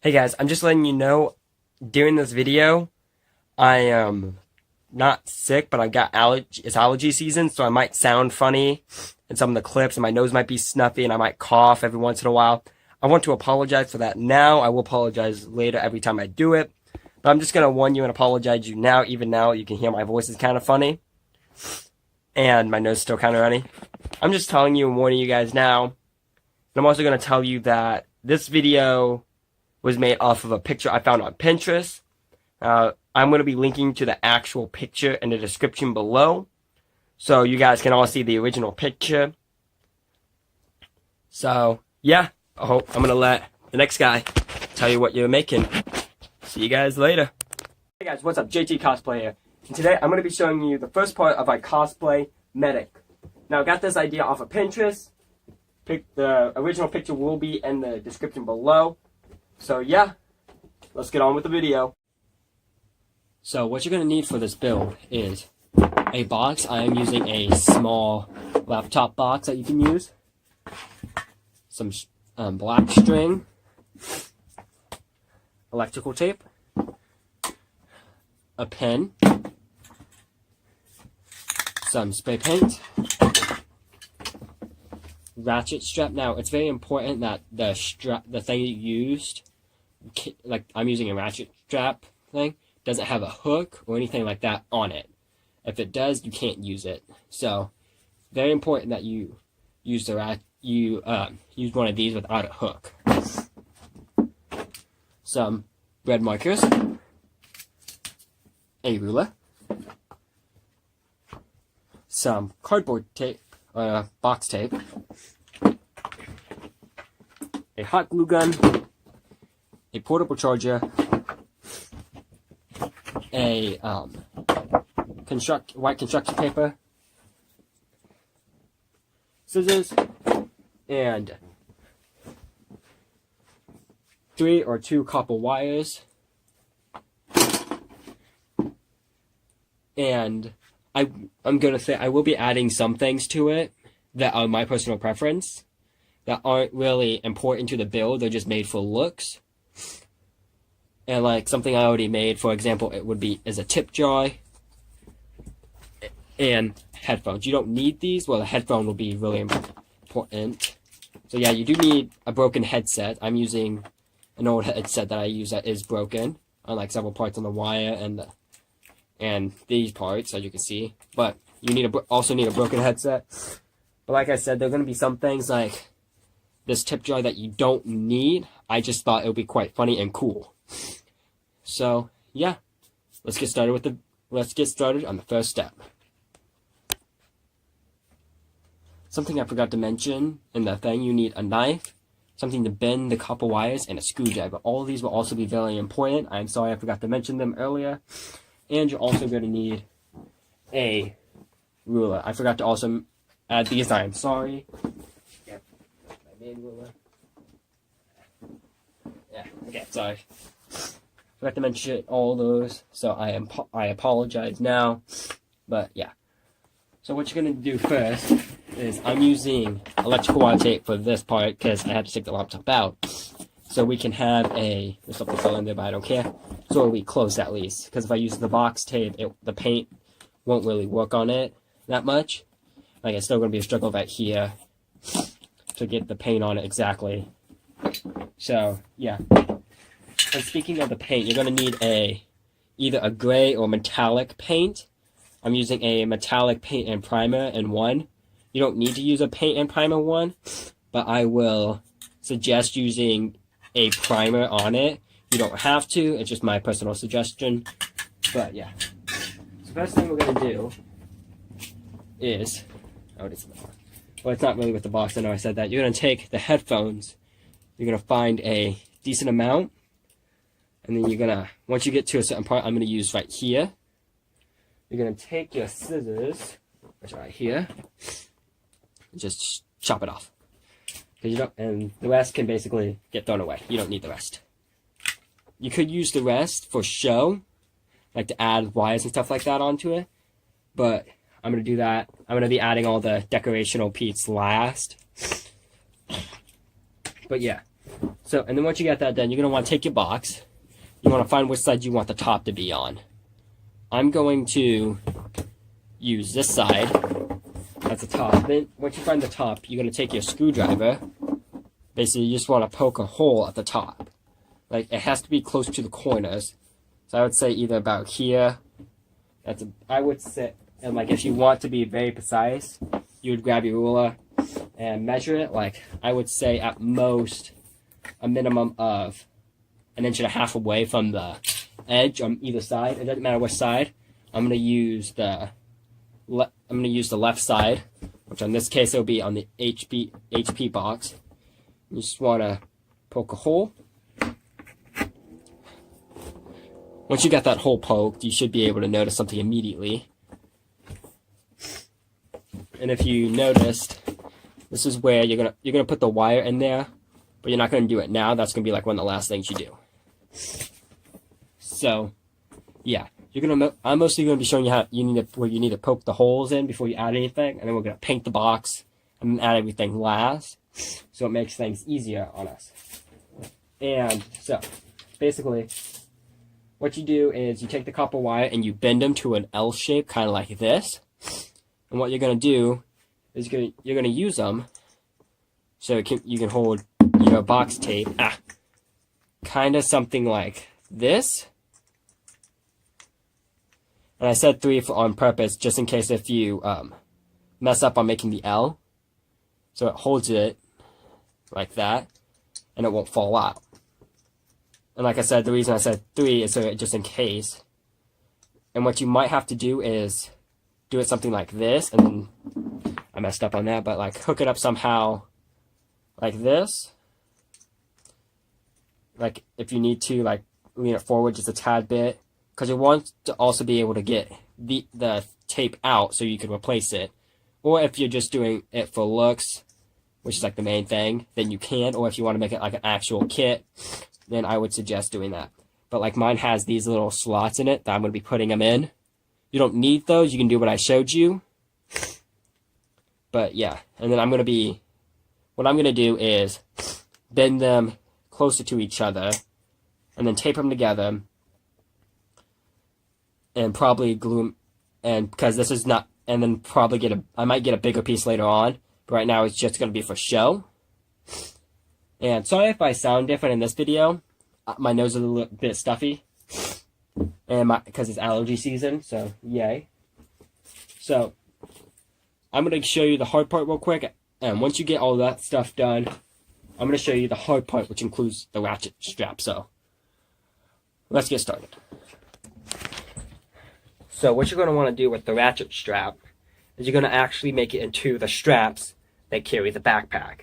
Hey guys, I'm just letting you know, during this video, I am not sick, but I've got it's allergy season, so I might sound funny in some of the clips, and my nose might be snuffy, and I might cough every once in a while. I want to apologize for that now. I will apologize later every time I do it, but I'm just going to warn you and apologize you now. Even now, you can hear my voice is kind of funny, and my nose is still kind of runny. I'm just telling you and warning you guys now, and I'm also going to tell you that this video was made off of a picture I found on Pinterest. I'm going to be linking to the actual picture in the description below, so you guys can all see the original picture. So, yeah, I'm going to let the next guy tell you what you're making. See you guys later. Hey guys, what's up? JT Cosplay here. And today I'm going to be showing you the first part of my cosplay medic. Now, I got this idea off of Pinterest. The original picture will be in the description below. So yeah, let's get on with the video. So what you're going to need for this build is a box. I am using a small laptop box that you can use. Some black string, electrical tape, a pen, some spray paint, ratchet strap. Now it's very important that the thing you used, like I'm using a ratchet strap thing, doesn't have a hook or anything like that on it. If it does, you can't use it. So very important that you use use one of these without a hook. Some red markers, a ruler, some cardboard tape, box tape, a hot glue gun, a portable charger, a white construction paper, scissors, and 3 or 2 copper wires. And I'm gonna say I will be adding some things to it that are my personal preference, that aren't really important to the build. They're just made for looks. And like something I already made, for example, it would be is a tip jar and headphones. You don't need these. Well, the headphone will be really important. So yeah, you do need a broken headset. I'm using an old headset that I use that is broken on like several parts on the wire and these parts, as you can see. But you also need a broken headset. But like I said, there are going to be some things like this tip jar that you don't need. I just thought it would be quite funny and cool. So yeah, let's get started on the first step. Something I forgot to mention in the thing, you need a knife, something to bend the copper wires, and a screwdriver. All of these will also be very important. I'm sorry I forgot to mention them earlier. And you're also going to need a ruler. I forgot to also add these. I'm sorry. Yeah, my main ruler. Yeah, okay, sorry. Forgot to mention all those, so I apologize now. But yeah. So what you're going to do first is I'm using electrical wire tape for this part because I had to take the laptop out. So we can have there's something still in there, but I don't care. So it'll be closed at least. Because if I use the box tape, the paint won't really work on it that much. Like it's still going to be a struggle right here to get the paint on it exactly. So yeah. And speaking of the paint, you're going to need either a gray or metallic paint. I'm using a metallic paint and primer in one. You don't need to use a paint and primer one, but I will suggest using a primer on it. You don't have to, it's just my personal suggestion. But yeah. So first thing we're going to do is, well, it's not really with the box, I know I said that. You're going to take the headphones, you're going to find a decent amount, and then you're going to, once you get to a certain part, I'm going to use right here. You're going to take your scissors, which are right here, and just chop it off. And the rest can basically get thrown away. You don't need the rest. You could use the rest for show, like to add wires and stuff like that onto it, but I'm going to do that. I'm going to be adding all the decorational pieces last. But yeah, So, and then once you get that done, you're going to want to take your box. You want to find which side you want the top to be on. I'm going to use this side as the top. Then, once you find the top, you're going to take your screwdriver. Basically, you just want to poke a hole at the top. Like, it has to be close to the corners. So I would say either about here. I would say, and like if you want to be very precise, you would grab your ruler and measure it. Like, I would say at most a minimum of 1.5 inches away from the edge on either side. It doesn't matter which side. I'm gonna use the left side, which in this case it'll be on the HP box. You just wanna poke a hole. Once you got that hole poked, you should be able to notice something immediately. And if you noticed, this is where you're gonna put the wire in there, but you're not gonna do it now. That's gonna be like one of the last things you do. So, yeah, I'm mostly gonna be showing you where you need to poke the holes in before you add anything, and then we're gonna paint the box and add everything last, so it makes things easier on us. And so, basically, what you do is you take the copper wire and you bend them to an L shape, kind of like this. And what you're going to do is you're going to use them so you can hold your box tape, kind of something like this. And I said 3 on purpose, just in case if you mess up on making the L. So it holds it like that, and it won't fall out. And like I said, the reason I said 3 is so just in case. And what you might have to do is do it something like this, and then I messed up on that, but like hook it up somehow like this. Like if you need to, like lean it forward just a tad bit, because you want to also be able to get the tape out so you can replace it. Or if you're just doing it for looks, which is like the main thing, then you can. Or if you want to make it like an actual kit, then I would suggest doing that. But like mine has these little slots in it that I'm going to be putting them in. You don't need those. You can do what I showed you. But yeah, and then what I'm going to do is bend them closer to each other and then tape them together and probably glue them, and because this is not, and then probably I might get a bigger piece later on, but right now it's just going to be for show. And sorry if I sound different in this video. My nose is a little bit stuffy, and because it's allergy season, so yay. So I'm going to show you the hard part real quick, and once you get all that stuff done, I'm going to show you the hard part, which includes the ratchet strap. So let's get started. So what you're going to want to do with the ratchet strap is you're going to actually make it into the straps that carry the backpack.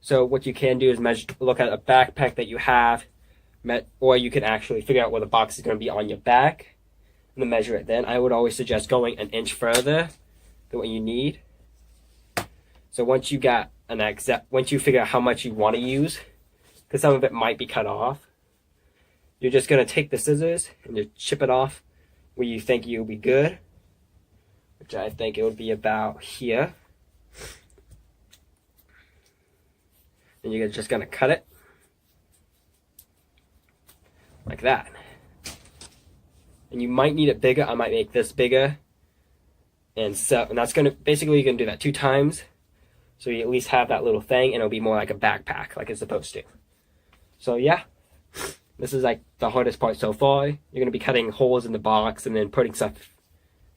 So what you can do is look at a backpack that you have, or you can actually figure out where the box is going to be on your back and then measure it. Then I would always suggest going 1 inch further than what you need. So once you figure out how much you want to use, because some of it might be cut off, you're just going to take the scissors and just chip it off where you think you'll be good, which I think it would be about here. And you're just going to cut it like that. And you might need it bigger. I might make this bigger. And that's going to, basically you're going to do that 2 times. So you at least have that little thing, and it'll be more like a backpack, like it's supposed to. So yeah, this is like the hardest part so far. You're going to be cutting holes in the box and then putting stuff,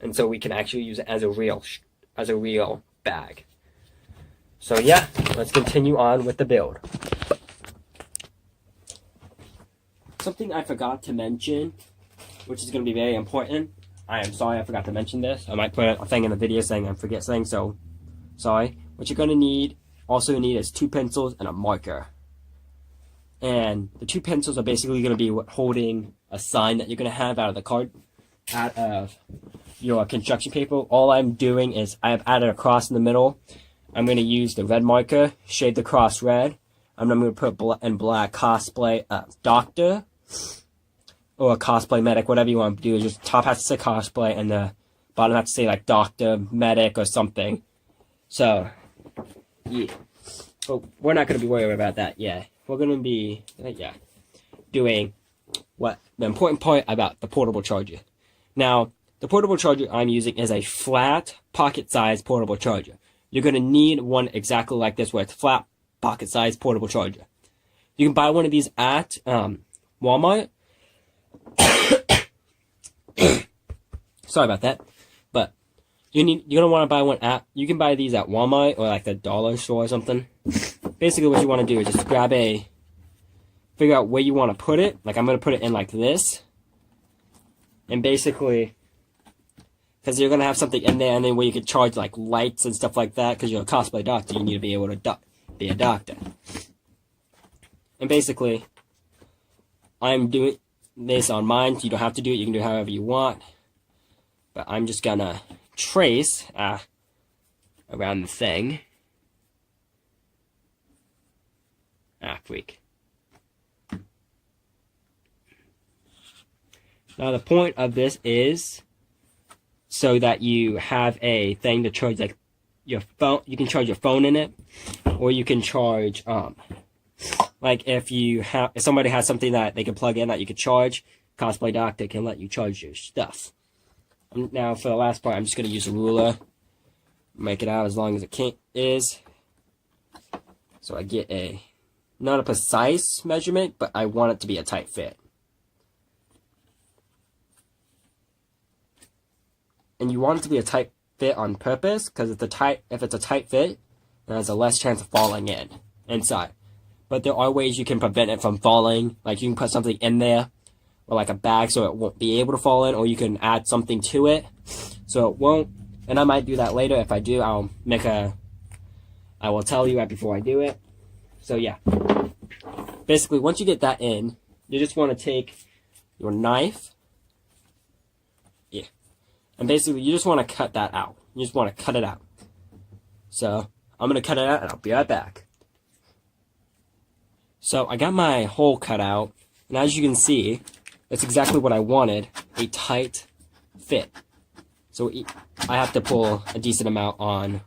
and so we can actually use it as a real bag. So yeah, let's continue on with the build. Something I forgot to mention, which is going to be very important. I am sorry I forgot to mention this. I might put a thing in the video saying I forget something, so sorry. What you're going to need is 2 pencils and a marker. And the 2 pencils are basically going to be holding a sign that you're going to have out of your construction paper. All I'm doing is I've added a cross in the middle. I'm going to use the red marker, shade the cross red. I'm going to put in black cosplay doctor or cosplay medic, whatever you want to do. Just top has to say cosplay and the bottom has to say like doctor, medic, or something. So, yeah. But we're not going to be worried about that yet. we're going to be, doing what the important part about the portable charger. Now, the portable charger I'm using is a flat, pocket-sized portable charger. You're going to need one exactly like this, where it's flat, pocket-sized portable charger. You can buy one of these at Walmart. Sorry about that. But you're going to want to buy one you can buy these at Walmart or like the dollar store or something. Basically what you want to do is just figure out where you want to put it. Like I'm going to put it in like this. And basically, because you're going to have something in there and then where you can charge like lights and stuff like that, because you're a cosplay doctor, you need to be able to be a doctor. And basically, I'm doing this on mine. You don't have to do it. You can do it however you want. But I'm just going to trace around the thing. Freak. Now the point of this is so that you have a thing to charge like your phone. You can charge your phone in it, or you can charge like if somebody has something that they can plug in that you can charge, Cosplay Doctor can let you charge your stuff. Now for the last part, I'm just gonna use a ruler, make it out as long as it is, so I get not a precise measurement, but I want it to be a tight fit. And you want it to be a tight fit on purpose, because if it's a tight fit, there's a less chance of falling inside. But there are ways you can prevent it from falling. Like you can put something in there, or like a bag, so it won't be able to fall in, or you can add something to it, so it won't. And I might do that later. If I do, I will tell you right before I do it. So yeah. Basically, once you get that in, you just want to take your knife. And basically, you just want to cut that out. You just want to cut it out. So, I'm going to cut it out, and I'll be right back. So, I got my hole cut out. And as you can see, that's exactly what I wanted. A tight fit. So, I have to pull a decent amount on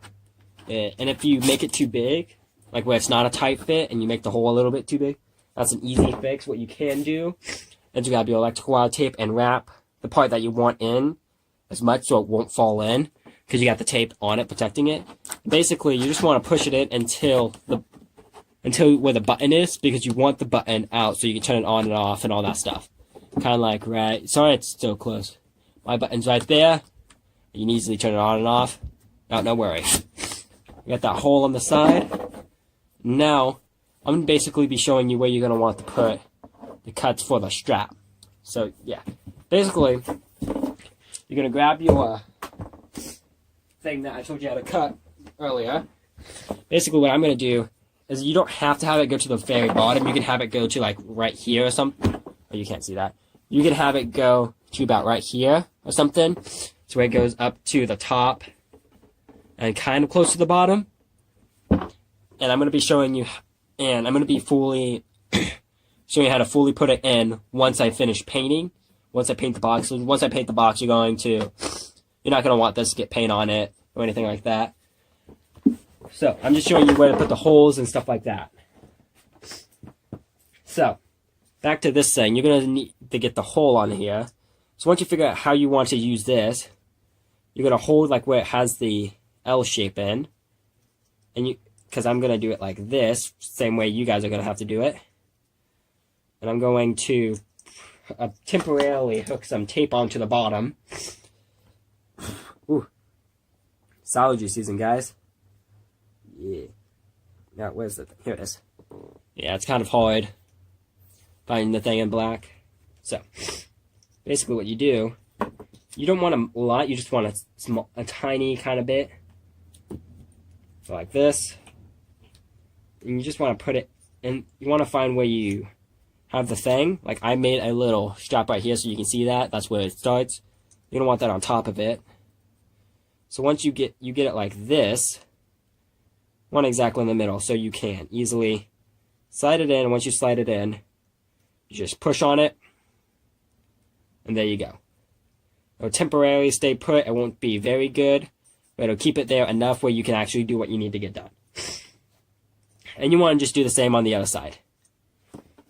it. And if you make it too big, like where it's not a tight fit, and you make the hole a little bit too big, that's an easy fix. What you can do is you got your electrical wire tape and wrap the part that you want in as much so it won't fall in, because you got the tape on it protecting it. Basically, you just want to push it in until where the button is, because you want the button out so you can turn it on and off and all that stuff. Kind of like sorry, it's still closed. My button's right there. You can easily turn it on and off. No worry. You got that hole on the side. Now, I'm going to basically be showing you where you're going to want to put the cuts for the strap. So, yeah. Basically, you're going to grab your thing that I told you how to cut earlier. Basically, what I'm going to do is you don't have to have it go to the very bottom. You can have it go to, like, right here or something. Oh, you can't see that. You can have it go to about right here or something. So it goes up to the top and kind of close to the bottom. And I'm going to be showing you, and I'm going to be showing you how to fully put it in once I finish painting. Once I paint the box. Once I paint the box, you're not going to want this to get paint on it or anything like that. So, I'm just showing you where to put the holes and stuff like that. So, back to this thing. You're going to need to get the hole on here. So, once you figure out how you want to use this, you're going to hold like where it has the L shape in. And because I'm going to do it like this, same way you guys are going to have to do it. And I'm going to temporarily hook some tape onto the bottom. Ooh. It's allergy season, guys. Yeah. Now, where's the thing? Here it is. Yeah, it's kind of hard finding the thing in black. So, basically what you do, you don't want a lot, you just want a tiny kind of bit. So like this. And you just want to put it in, you want to find where you have the thing. Like I made a little strap right here so you can see that. That's where it starts. You don't want that on top of it. So once you get it like this, one exactly in the middle, so you can easily slide it in. And once you slide it in, you just push on it, and there you go. It'll temporarily stay put. It won't be very good, but it'll keep it there enough where you can actually do what you need to get done. And you want to just do the same on the other side.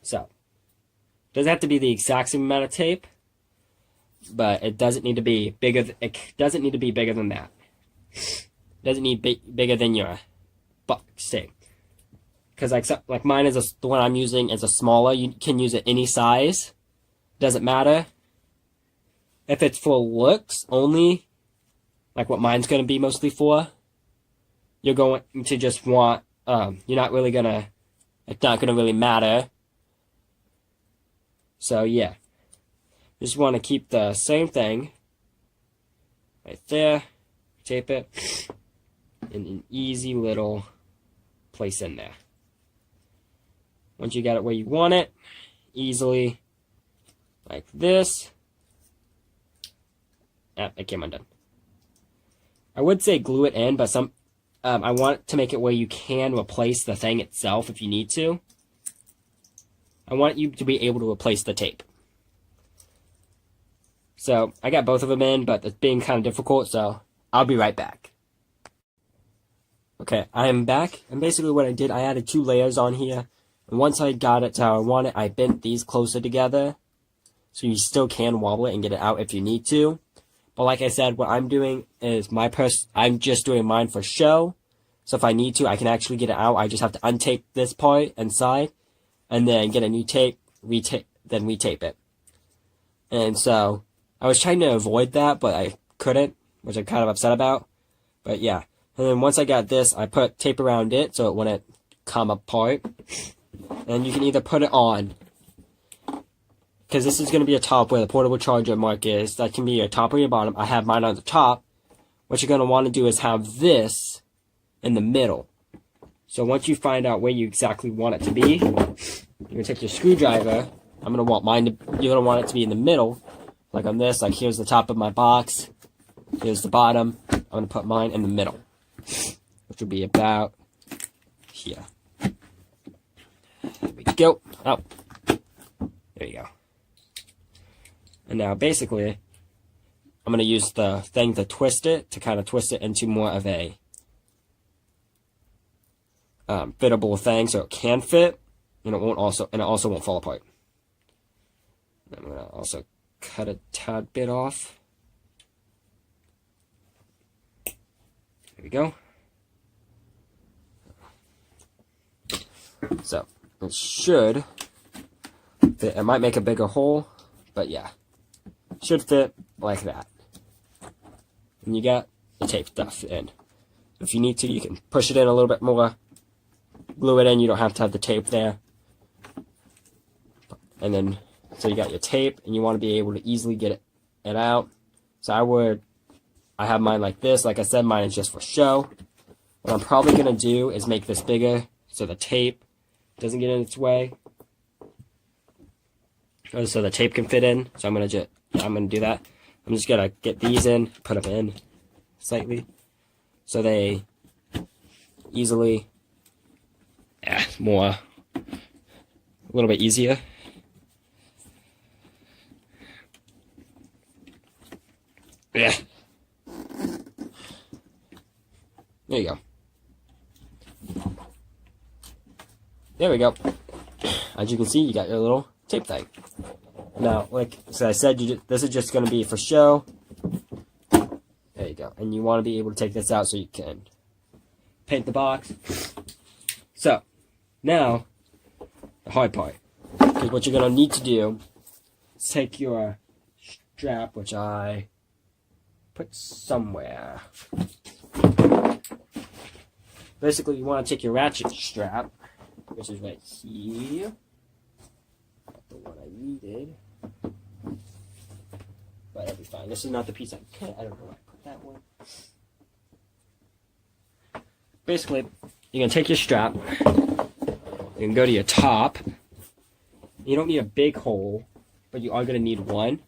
So, doesn't have to be the exact same amount of tape, but it doesn't need to be bigger. It doesn't need to be bigger than that. It doesn't need bigger than your box tape. Because like mine is the one I'm using is a smaller. You can use it any size. Doesn't matter. If it's for looks only, like what mine's going to be mostly for, you're going to just want, you're not really going to, it's not going to really matter. So yeah, just want to keep the same thing right there, tape it in an easy little place in there. Once you got it where you want it, easily, like this. It came undone. I would say glue it in, but I want to make it where you can replace the thing itself if you need to. I want you to be able to replace the tape. So, I got both of them in, but it's being kind of difficult, so I'll be right back. Okay, I am back, and basically what I did, I added 2 layers on here, and once I got it to how I want it, I bent these closer together, so you still can wobble it and get it out if you need to. But like I said, what I'm doing is I'm just doing mine for show. So if I need to, I can actually get it out. I just have to untape this part inside and then get a new tape, then retape it. And so I was trying to avoid that, but I couldn't, which I'm kind of upset about. But yeah. And then once I got this, I put tape around it so it wouldn't come apart. And you can either put it on, because this is going to be a top where the portable charger mark is. That can be your top or your bottom. I have mine on the top. What you're going to want to do is have this in the middle. So once you find out where you exactly want it to be, you're going to take your screwdriver. You're going to want it to be in the middle. Like on this, like here's the top of my box. Here's the bottom. I'm going to put mine in the middle, which will be about here. There we go. Oh, there you go. And now basically, I'm going to use the thing to twist it, to kind of twist it into more of a fittable thing so it can fit, and it also won't fall apart. I'm going to also cut a tad bit off. There we go. So, it should fit. It might make a bigger hole, but yeah. Should fit like that. And you got the tape stuff in. If you need to, you can push it in a little bit more. Glue it in, you don't have to have the tape there. And then, so you got your tape, and you want to be able to easily get it out. So I have mine like this. Like I said, mine is just for show. What I'm probably going to do is make this bigger so the tape doesn't get in its way. So the tape can fit in. So I'm going to do that. I'm just going to get these in, put them in slightly, so they easily, a little bit easier. Yeah. There you go. There we go. As you can see, you got your little tape thing. Now, like I said, this is just going to be for show. There you go. And you want to be able to take this out so you can paint the box. So, now, the hard part. Because what you're going to need to do is take your strap, which I put somewhere. Basically, you want to take your ratchet strap, which is right here. Not the one I needed. But it'll be fine. This is not the piece I cut. I don't know where I put that one. Basically, you're going to take your strap. You can go to your top. You don't need a big hole, but you are going to need one.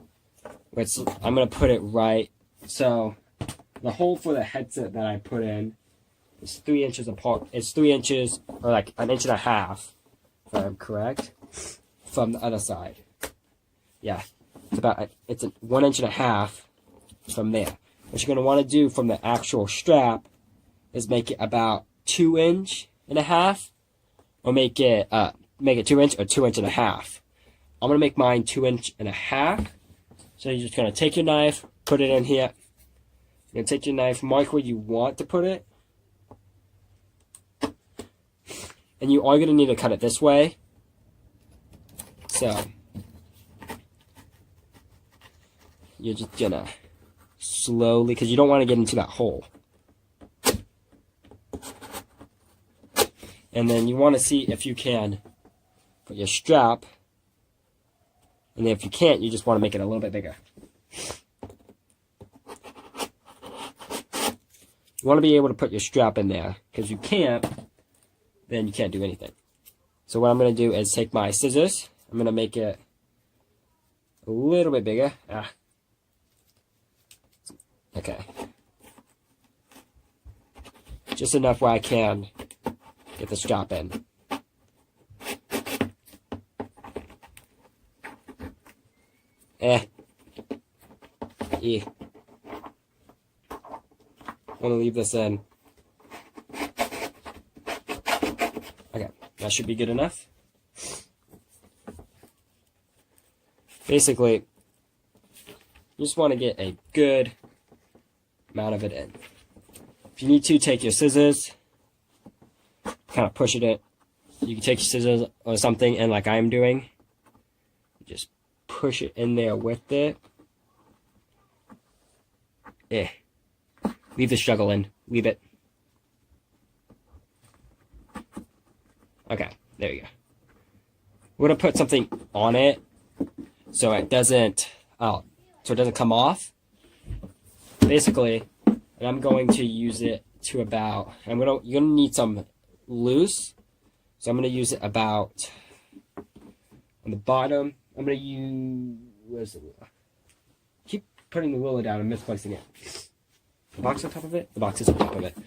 I'm going to put it right. So, the hole for the headset that I put in is 3 inches apart. It's 3 inches, or like an inch and a half, if I'm correct, from the other side. Yeah, it's 1 inch and a half from there. What you're going to want to do from the actual strap is make it about 2 inch and a half, or make it make it 2 inch or 2 1/2 inches. I'm going to make mine 2 1/2 inches. So you're just going to take your knife, put it in here. You're going to take your knife, mark where you want to put it. And you are going to need to cut it this way. So you're just going to slowly, because you don't want to get into that hole. And then you want to see if you can put your strap. And then if you can't, you just want to make it a little bit bigger. You want to be able to put your strap in there. Because if you can't, then you can't do anything. So what I'm going to do is take my scissors. I'm going to make it a little bit bigger. Okay. Just enough where I can get the strap in. Want to leave this in. Okay, that should be good enough. Basically, you just want to get a good amount of it in. If you need to, take your scissors, kind of push it in. You can take your scissors or something, and like I'm doing, just push it in there with it. Leave the struggle in. Leave it. Okay, there you go. We're gonna put something on it so it doesn't come off. Basically, and I'm going to use it to about. You're gonna need some loose, so I'm gonna use it about on the bottom. I'm gonna use. Where's the ruler? Keep putting the ruler down and misplacing it. The box on top of it? The box is on top of it.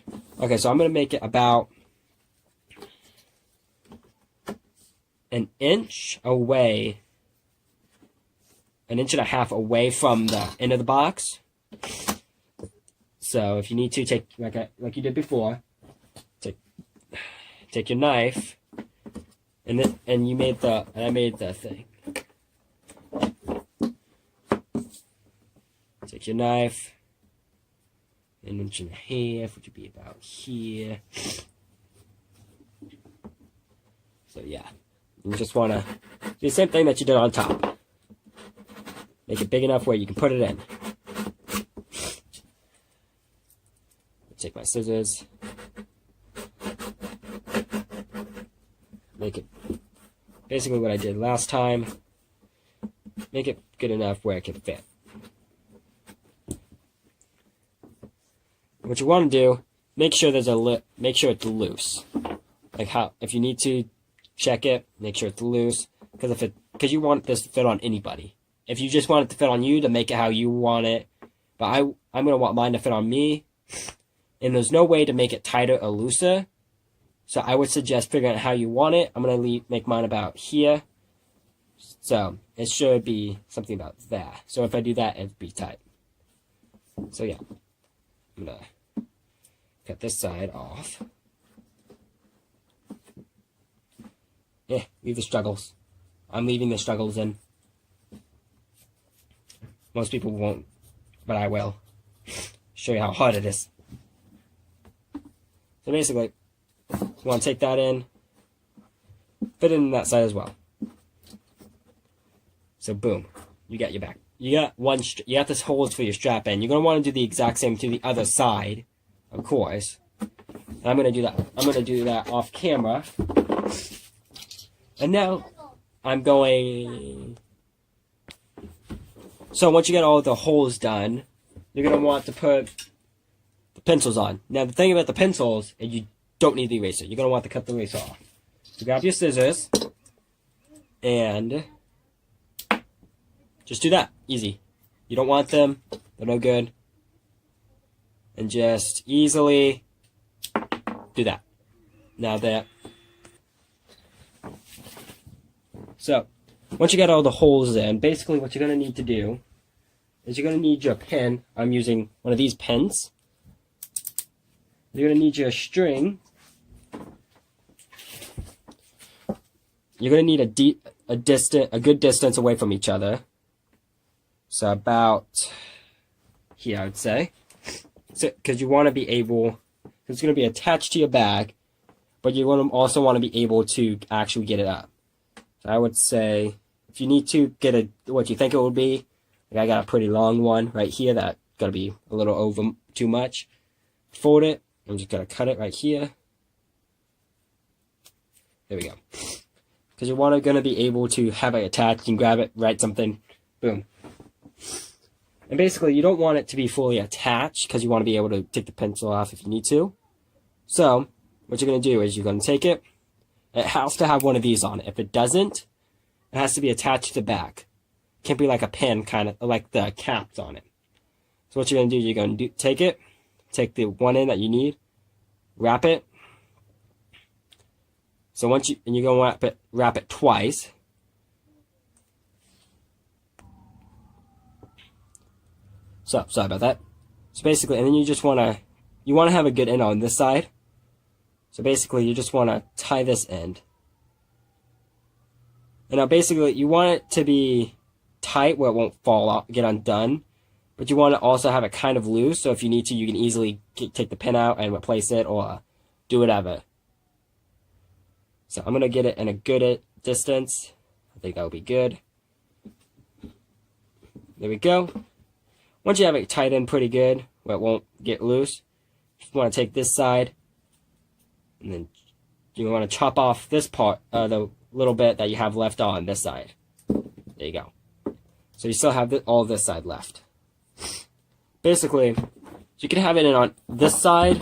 Okay, so I'm going to make it about an inch away, 1.5 inches away from the end of the box. So if you need to, take like you did before, take your knife, and I made the thing. Take your knife. 1.5 inches, which would be about here. So yeah, you just want to do the same thing that you did on top. Make it big enough where you can put it in. Take my scissors. Make it basically what I did last time. Make it good enough where it can fit. What you want to do, make sure it's loose. If you need to check it, make sure it's loose, because you want this to fit on anybody. If you just want it to fit on you, to make it how you want it, but I'm gonna want mine to fit on me, and there's no way to make it tighter or looser. So I would suggest figuring out how you want it. I'm gonna make mine about here, so it should be something about that. So if I do that, it'd be tight. So yeah. I'm going to cut this side off. Leave the struggles. I'm leaving the struggles in. Most people won't, but I will. Show you how hard it is. So basically, you want to take that in, fit it in that side as well. So boom, you got your back. You got this holes for your strap in. You're going to want to do the exact same to the other side, of course. And I'm going to do that. I'm going to do that off camera. And now I'm going. So once you get all the holes done, you're going to want to put the pencils on. Now the thing about the pencils is you don't need the eraser. You're going to want to cut the eraser off. So grab your scissors and just do that. Easy. You don't want them. They're no good. And just easily do that. Now that. So, once you got all the holes in, basically what you're going to need to do is you're going to need your pen. I'm using one of these pens. You're going to need your string. you're gonna need a good distance away from each other. So about here, I would say. So, because you want to be able, it's going to be attached to your bag, but you also want to be able to actually get it up. So I would say, if you need to get what you think it would be, like I got a pretty long one right here that got to be a little over too much. Fold it. I'm just going to cut it right here. There we go. Because you're going to be able to have it attached and grab it, write something, boom. And basically, you don't want it to be fully attached because you want to be able to take the pencil off if you need to. So, what you're going to do is you're going to take it. It has to have one of these on it. If it doesn't, it has to be attached to the back. It can't be like a pin, kind of like the caps on it. So what you're going to do, you're going to take it, take the one end that you need, wrap it. So you're going to wrap it twice. So, sorry about that. So basically, and then you want to have a good end on this side. So basically, you just want to tie this end. And now basically, you want it to be tight where it won't fall out, get undone. But you want to also have it kind of loose, so if you need to, you can easily take the pin out and replace it or do whatever. So I'm going to get it in a good distance. I think that will be good. There we go. Once you have it tightened pretty good, where it won't get loose, you just want to take this side, and then you want to chop off this part, the little bit that you have left on this side. There you go. So you still have all this side left. Basically, you can have it in on this side,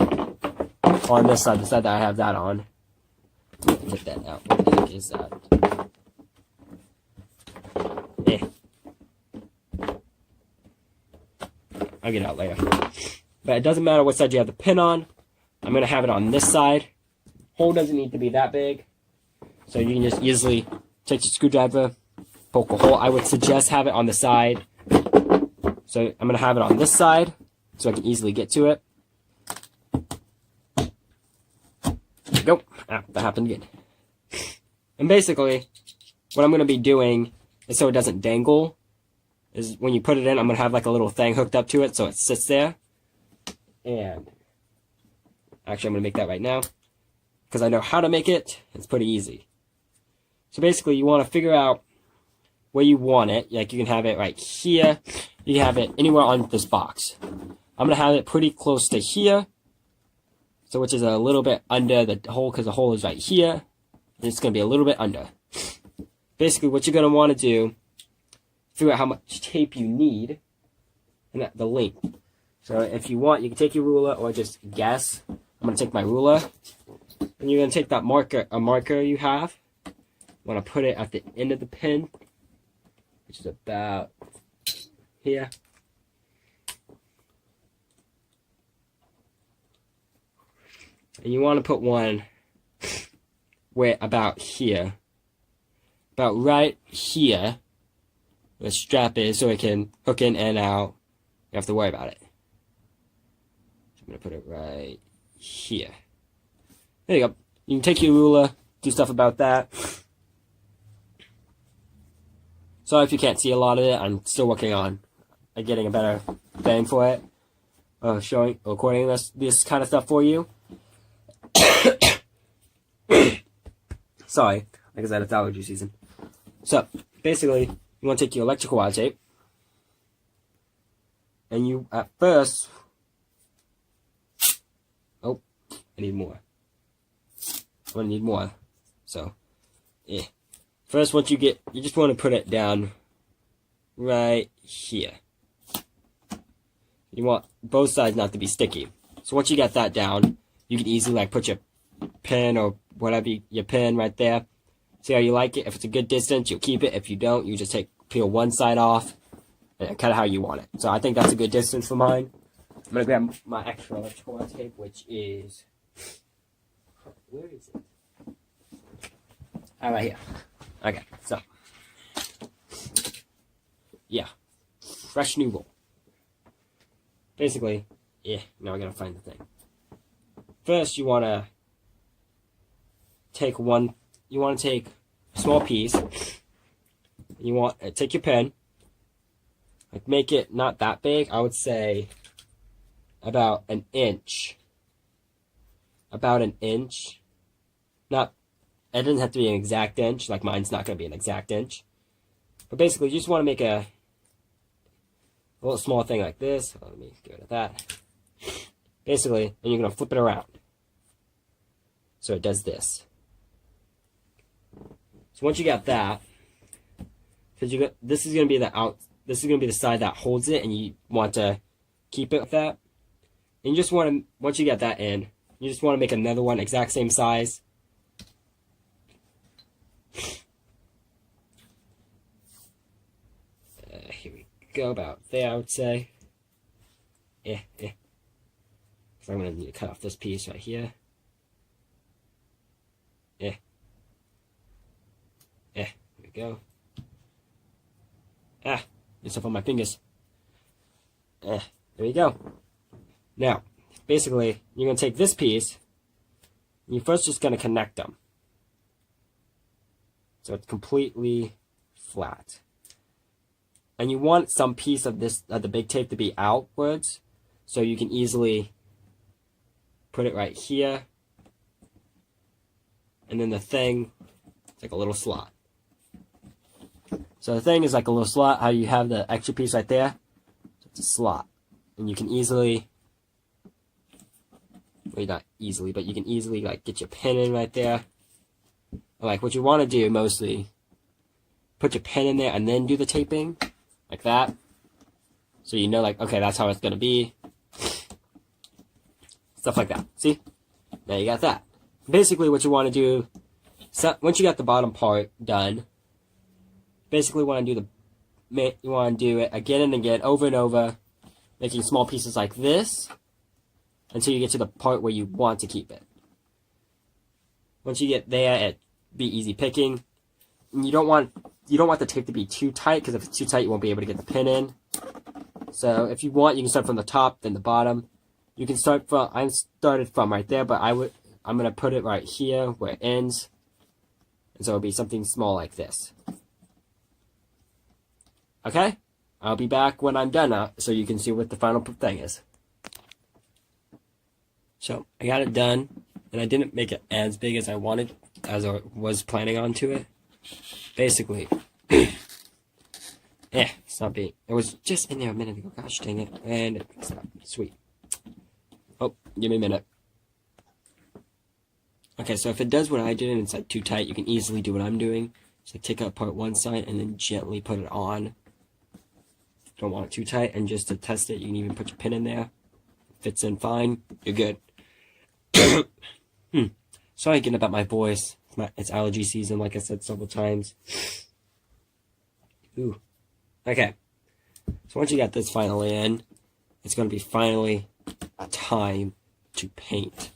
or on this side, the side that I have that on. Get that out. What the heck is that? I'll get it out later. But it doesn't matter what side you have the pin on. I'm going to have it on this side. Hole doesn't need to be that big. So you can just easily take your screwdriver, poke a hole. I would suggest have it on the side. So I'm going to have it on this side so I can easily get to it. Nope. Ah, that happened again. And basically, what I'm going to be doing is so it doesn't dangle, is when you put it in, I'm going to have like a little thing hooked up to it so it sits there. And actually, I'm going to make that right now because I know how to make it. It's pretty easy. So basically, you want to figure out where you want it. Like you can have it right here. You can have it anywhere on this box. I'm going to have it pretty close to here. So which is a little bit under the hole because the hole is right here. And it's going to be a little bit under. Basically, what you're going to want to do, figure out how much tape you need and the length. So if you want, you can take your ruler or just guess. I'm going to take my ruler. And you're going to take that marker you have. You want to put it at the end of the pin, which is about here. And you want to put one where about here. About right here. The strap is so it can hook in and out. You don't have to worry about it. So I'm going to put it right here. There you go. You can take your ruler, do stuff about that. Sorry if you can't see a lot of it. I'm still working on getting a better thing for it. Recording this kind of stuff for you. Sorry, like I said, it's allergy season. So, basically, you want to take your electrical wire tape, and you, at first, I need more. I'm going to need more. So, yeah. First, once you just want to put it down right here. You want both sides not to be sticky. So once you get that down, you can easily like put your pin or whatever your pin right there. See how you like it. If it's a good distance, you'll keep it. If you don't, you just peel one side off and cut it how you want it. So I think that's a good distance for mine. I'm gonna grab my extra electrical wire tape, which is where is it? Right here. Okay, so yeah, fresh new roll. Basically, now I gotta find the thing. First, you wanna take small piece. You want to take your pen, like make it not that big. I would say about an inch. About an inch. Not, it doesn't have to be an exact inch. Like mine's not going to be an exact inch. But basically, you just want to make a little small thing like this. Let me get rid of that. Basically, and you're going to flip it around. So it does this. So once you got that, because this is going to be this is going to be the side that holds it, and you want to keep it with that. And you just want to, once you get that in, you just want to make another one exact same size. Here we go, about there, I would say. So I'm going to need to cut off this piece right here. There we go. Get stuff on my fingers. There we go. Now, basically, you're going to take this piece, and you're first just going to connect them. So it's completely flat. And you want some piece of this, the big tape to be outwards, so you can easily put it right here. And then the thing, it's like a little slot. So the thing is like a little slot, how you have the extra piece right there. So it's a slot. And you can easily, well, not easily, but you can easily like get your pin in right there. Like what you want to do mostly, put your pin in there and then do the taping, like that. So you know, like, okay, that's how it's going to be. Stuff like that. See? Now you got that. Basically what you want to do, so once you got the bottom part done, basically you want to do it again and again, over and over, making small pieces like this, until you get to the part where you want to keep it. Once you get there, it be easy picking. And you don't want the tape to be too tight, because if it's too tight, you won't be able to get the pin in. So if you want, you can start from the top, then the bottom. You can start from, I started from right there, but I'm going to put it right here where it ends. And so it'll be something small like this. Okay? I'll be back when I'm done, so you can see what the final thing is. So I got it done, and I didn't make it as big as I wanted, as I was planning on to it. Basically, it's not big. It was just in there a minute ago. Gosh dang it. And it's not sweet. Oh, give me a minute. Okay, so if it does what I did and it's like too tight, you can easily do what I'm doing. So take out part one side and then gently put it on. Don't want it too tight, and just to test it, you can even put your pin in there. Fits in fine. You're good. Sorry again about my voice. It's allergy season, like I said several times. Ooh. Okay. So once you got this finally in, it's going to be finally time to paint.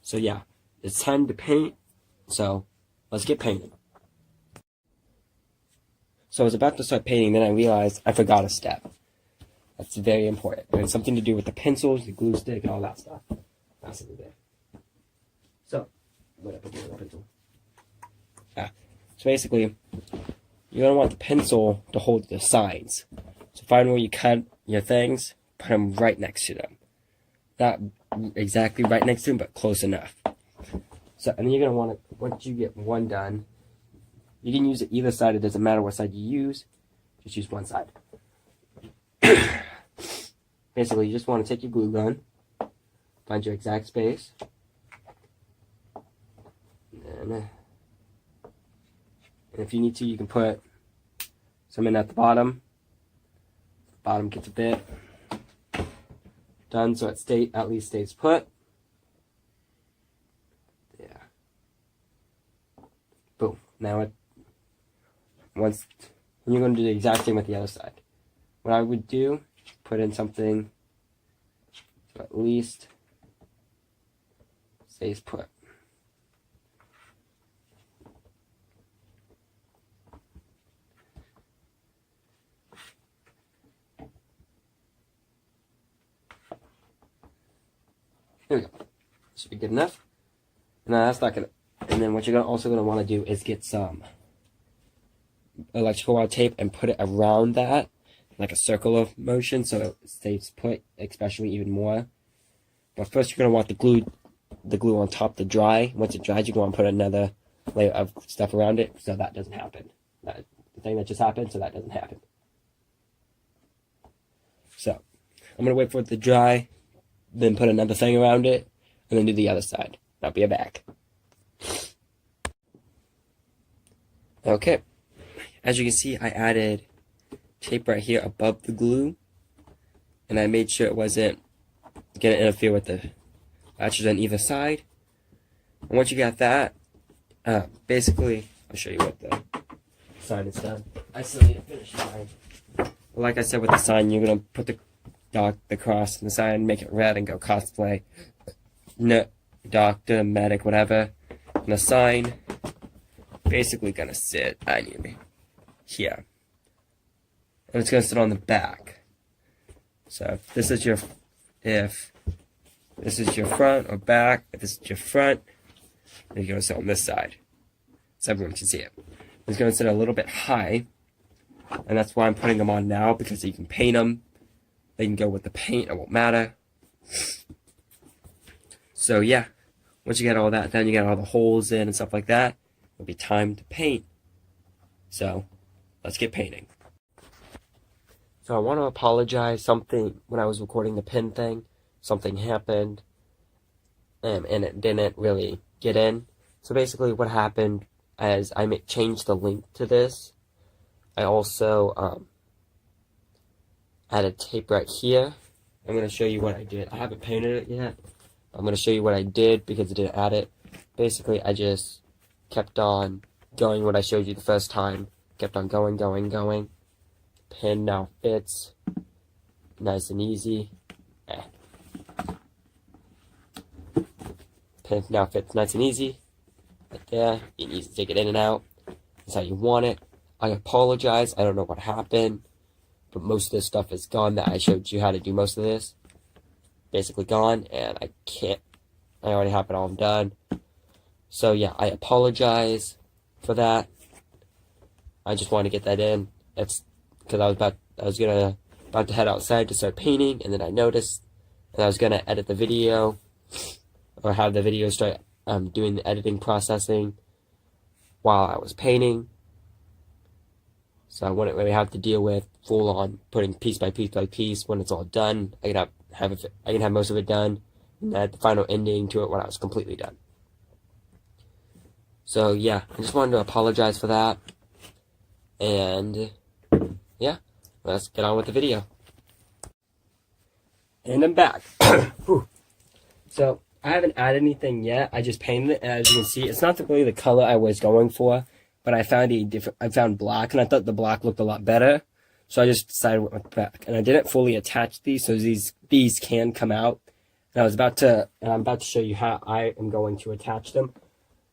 So yeah, it's time to paint. So let's get painting. So I was about to start painting, then I realized I forgot a step. That's very important. And it's something to do with the pencils, the glue stick, and all that stuff. That's over there. So, I'm going to put the pencil. So basically, you're going to want the pencil to hold the sides. So find where you cut your things, put them right next to them. Not exactly right next to them, but close enough. So, and then you're going to want to, once you get one done, you can use it either side. It doesn't matter what side you use. Just use one side. Basically, you just want to take your glue gun, find your exact space, and if you need to, you can put some in at the bottom. The bottom gets a bit done, so it at least stays put. Yeah. Boom. Now when you're going to do the exact same with the other side. What I would do, put in something so at least stays put. There we go. Should be good enough. Now that's not gonna. And then what you're also going to want to do is get some electrical wire tape and put it around that, like a circle of motion, so it stays put, especially even more. But first you're going to want the glue on top to dry. Once it dries, you're going to put another layer of stuff around it, so that doesn't happen. The thing that just happened, so that doesn't happen. So I'm going to wait for it to dry, then put another thing around it, and then do the other side. I'll be back. Okay, as you can see, I added tape right here above the glue, and I made sure it wasn't going to interfere with the latches on either side. And once you got that, basically, I'll show you what the sign is done. I still need to finish the sign. Like I said with the sign, you're going to put the cross in the sign, make it red, and go cosplay, no, doctor, medic, whatever. And the sign basically going to sit, here. And it's going to sit on the back. So if this is your front or back, if this is your front, then you're going to sit on this side, so everyone can see it. It's going to sit a little bit high, and that's why I'm putting them on now, because you can paint them. They can go with the paint, it won't matter. So yeah, once you get all that done, you get all the holes in and stuff like that, it'll be time to paint. So let's get painting. So I want to apologize. Something, when I was recording the pin thing, something happened, and it didn't really get in. So basically what happened is I changed the link to this. I also added tape right here. I'm going to show you what I did. I haven't painted it yet. I'm going to show you what I did because I didn't add it. Basically, I just kept on going what I showed you the first time. Kept on going. Pin now fits. Nice and easy. Pin now fits nice and easy. Right there. You need to take it in and out. That's how you want it. I apologize. I don't know what happened. But most of this stuff is gone that I showed you how to do most of this. Basically gone. And I already have it all done. So yeah, I apologize for that. I just want to get that in. It's because I was about to head outside to start painting, and then I noticed, and I was gonna edit the video, or have the video start doing the editing processing while I was painting. So I wouldn't really have to deal with full on putting piece by piece by piece. When it's all done, I can have most of it done, and add the final ending to it when I was completely done. So yeah, I just wanted to apologize for that. And yeah, let's get on with the video. And I'm back. So I haven't added anything yet. I just painted it, and as you can see, it's not really the color I was going for, but I found black, and I thought the black looked a lot better. So I just decided with black, and I didn't fully attach these, so these can come out. And I'm about to show you how I am going to attach them.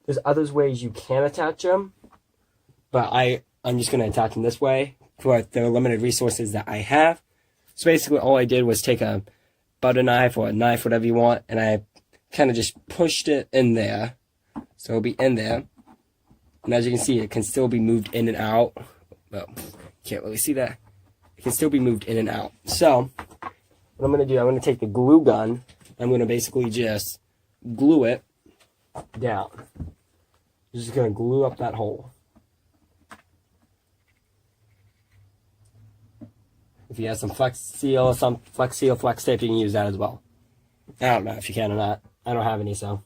There's other ways you can attach them, but I'm just going to attach them this way for the limited resources that I have. So basically all I did was take a butter knife or a knife, whatever you want, and I kind of just pushed it in there. So it'll be in there. And as you can see, it can still be moved in and out. Well, can't really see that. It can still be moved in and out. So what I'm going to do, I'm going to take the glue gun. I'm going to basically just glue it down. I'm just going to glue up that hole. If you have some Flex Seal or some Flex Seal, Flex Tape, you can use that as well. I don't know if you can or not. I don't have any, so.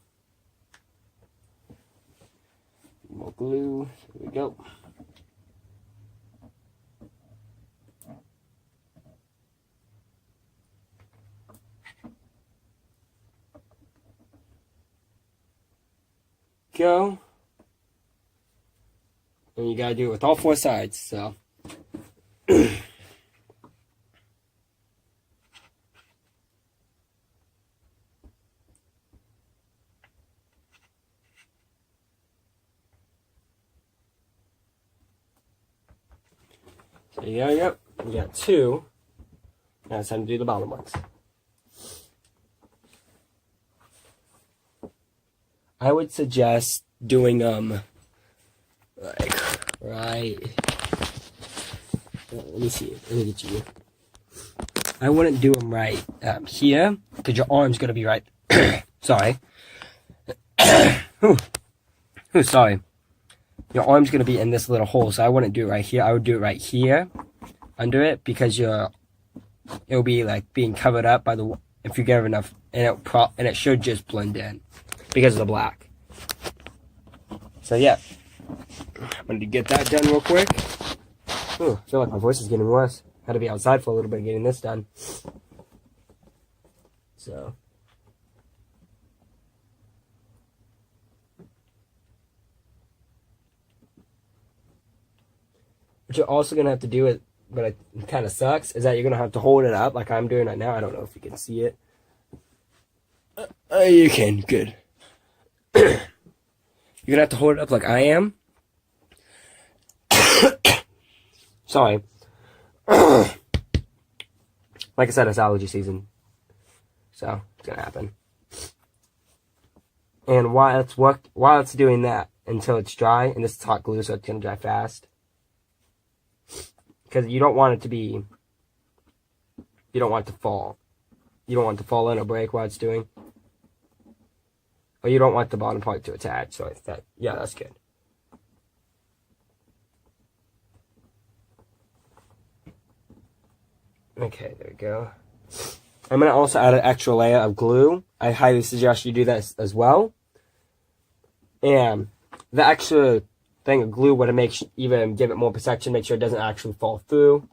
More glue. Here we go. Go. And you gotta do it with all four sides, so. So yep, we got two. Now it's time to do the bottom ones. I would suggest doing like right. Let me see. Let me get you. I wouldn't do them right here because your arm's gonna be right. Sorry. Sorry. Your arm's gonna be in this little hole, so I wouldn't do it right here. I would do it right here, under it, because it'll be like being covered up by the, if you give enough, and it should just blend in because of the black. So yeah, I'm gonna get that done real quick. Ooh, I feel like my voice is getting worse. Had to be outside for a little bit getting this done. So. What you're also going to have to do, but it kind of sucks, is that you're going to have to hold it up like I'm doing right now. I don't know if you can see it. You can. Good. You're going to have to hold it up like I am. Sorry. Like I said, it's allergy season. So, it's going to happen. And while it's doing that, until it's dry, and this is hot glue, so it's going to dry fast. Because you don't want it to be, you don't want it to fall. You don't want it to fall in or break while it's doing. Or you don't want the bottom part to attach. So yeah, that's good. Okay, there we go. I'm going to also add an extra layer of glue. I highly suggest you do that as well. And the extra thing of glue would even give it more protection, make sure it doesn't actually fall through,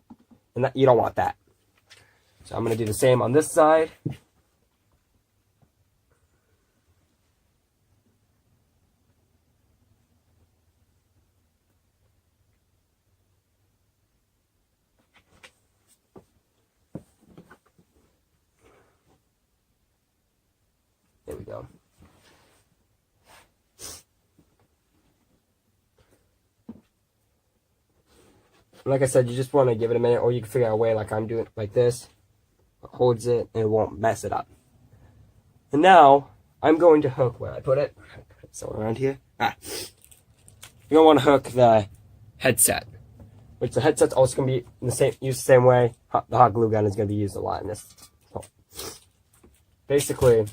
and that you don't want that. So I'm going to do the same on this side. There we go. Like I said, you just want to give it a minute, or you can figure out a way like I'm doing, like this. It holds it, and it won't mess it up. And now, I'm going to hook where I put it. Put it somewhere around here. You're going to want to hook the headset. Which the headset's also going to be used the same way. The hot glue gun is going to be used a lot in this. So, basically,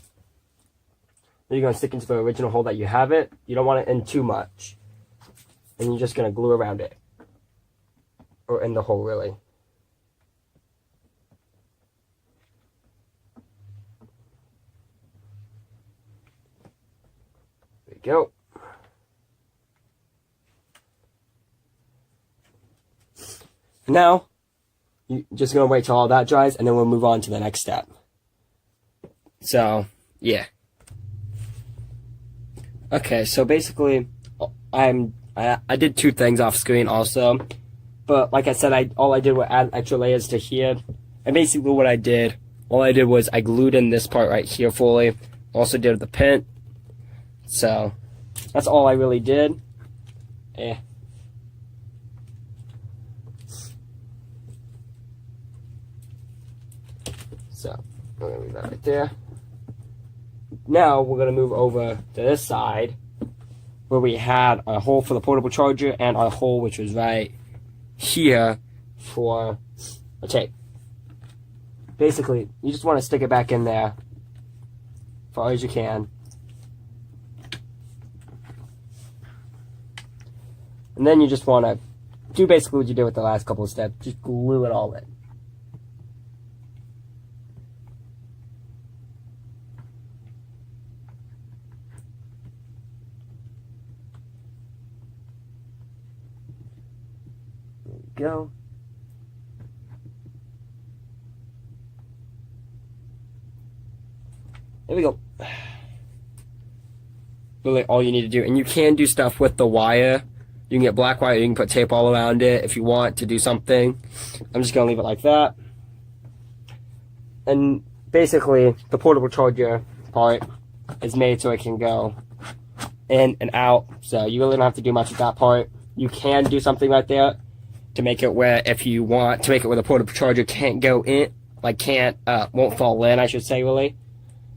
you're going to stick into the original hole that you have it. You don't want it in too much. And you're just going to glue around it. Or in the hole, really. There we go. Now, you're just going to wait till all that dries, and then we'll move on to the next step. So, yeah. Okay, so basically, I did two things off screen also. But like I said, all I did was add extra layers to here. And basically what all I did was I glued in this part right here fully. Also did the pin. So, that's all I really did. So, I'm going to leave that right there. Now, we're going to move over to this side, where we had a hole for the portable charger and our hole which was right here for a tape. Basically, you just want to stick it back in there as far as you can. And then you just want to do basically what you did with the last couple of steps. Just glue it all in. Go. There we go. Really all you need to do, and you can do stuff with the wire. You can get black wire, you can put tape all around it if you want to do something. I'm just gonna leave it like that. And basically, the portable charger part is made so it can go in and out, so you really don't have to do much with that part. You can do something right there to make it where, if you want to make it where the portable charger can't go in, like won't fall in, I should say, really.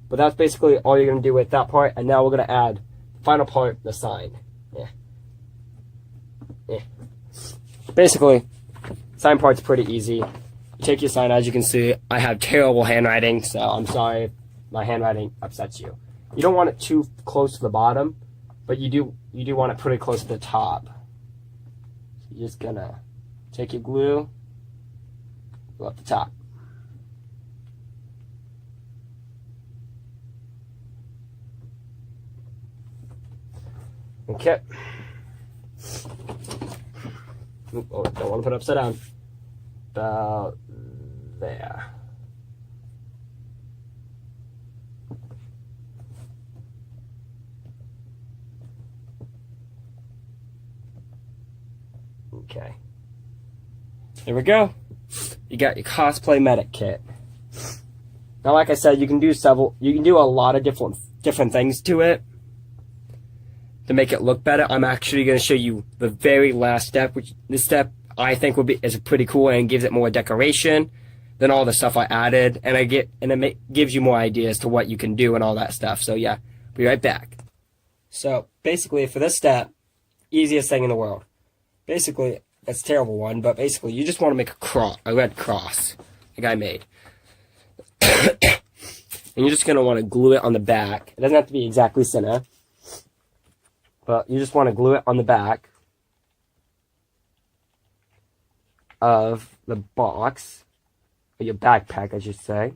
But that's basically all you're going to do with that part. And now we're going to add final part, the sign. Yeah. Yeah. Basically, sign part's pretty easy. You take your sign, as you can see, I have terrible handwriting, so I'm sorry if my handwriting upsets you. You don't want it too close to the bottom, but you do want it pretty close to the top. So you're just gonna take your glue, go up the top. Okay. Oh, don't want to put it upside down. About there. Okay. There we go. You got your cosplay medic kit. Now, like I said, you can do a lot of different things to it to make it look better. I'm actually going to show you the very last step, which this step I think is pretty cool and gives it more decoration than all the stuff I added, and it gives you more ideas to what you can do and all that stuff. So yeah, be right back. So basically, for this step, easiest thing in the world. Basically, it's a terrible one, but basically, you just want to make a red cross, like I made. And you're just going to want to glue it on the back. It doesn't have to be exactly center, but you just want to glue it on the back of the box, or your backpack, I should say.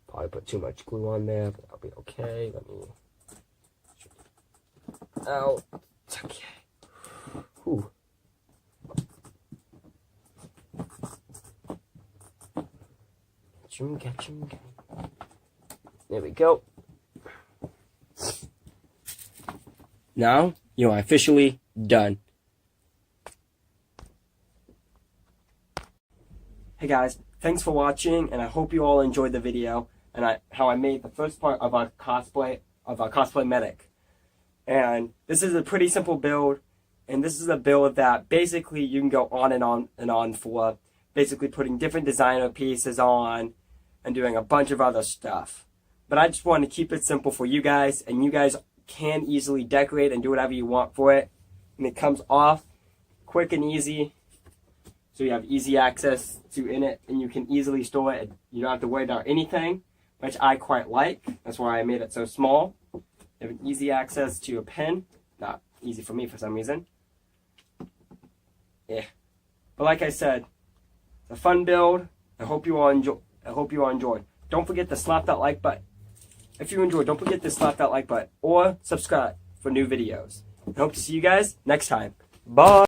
Probably put too much glue on there, but I'll be okay. Let me. Oh, it's okay. Whew. Get you. There we go. Now you are officially done. Hey guys, thanks for watching, and I hope you all enjoyed the video and how I made the first part of our cosplay medic. And this is a pretty simple build, and this is a build that basically you can go on and on and on for, basically putting different designer pieces on and doing a bunch of other stuff. But I just want to keep it simple for you guys, and you guys can easily decorate and do whatever you want for it. And it comes off quick and easy, so you have easy access to it, and you can easily store it. You don't have to worry about anything, which I quite like. That's why I made it so small. You have easy access to a pen. Not easy for me for some reason. Yeah. But like I said, it's a fun build. I hope you all enjoyed. Don't forget to slap that like button. If you enjoyed, don't forget to slap that like button or subscribe for new videos. I hope to see you guys next time. Bye.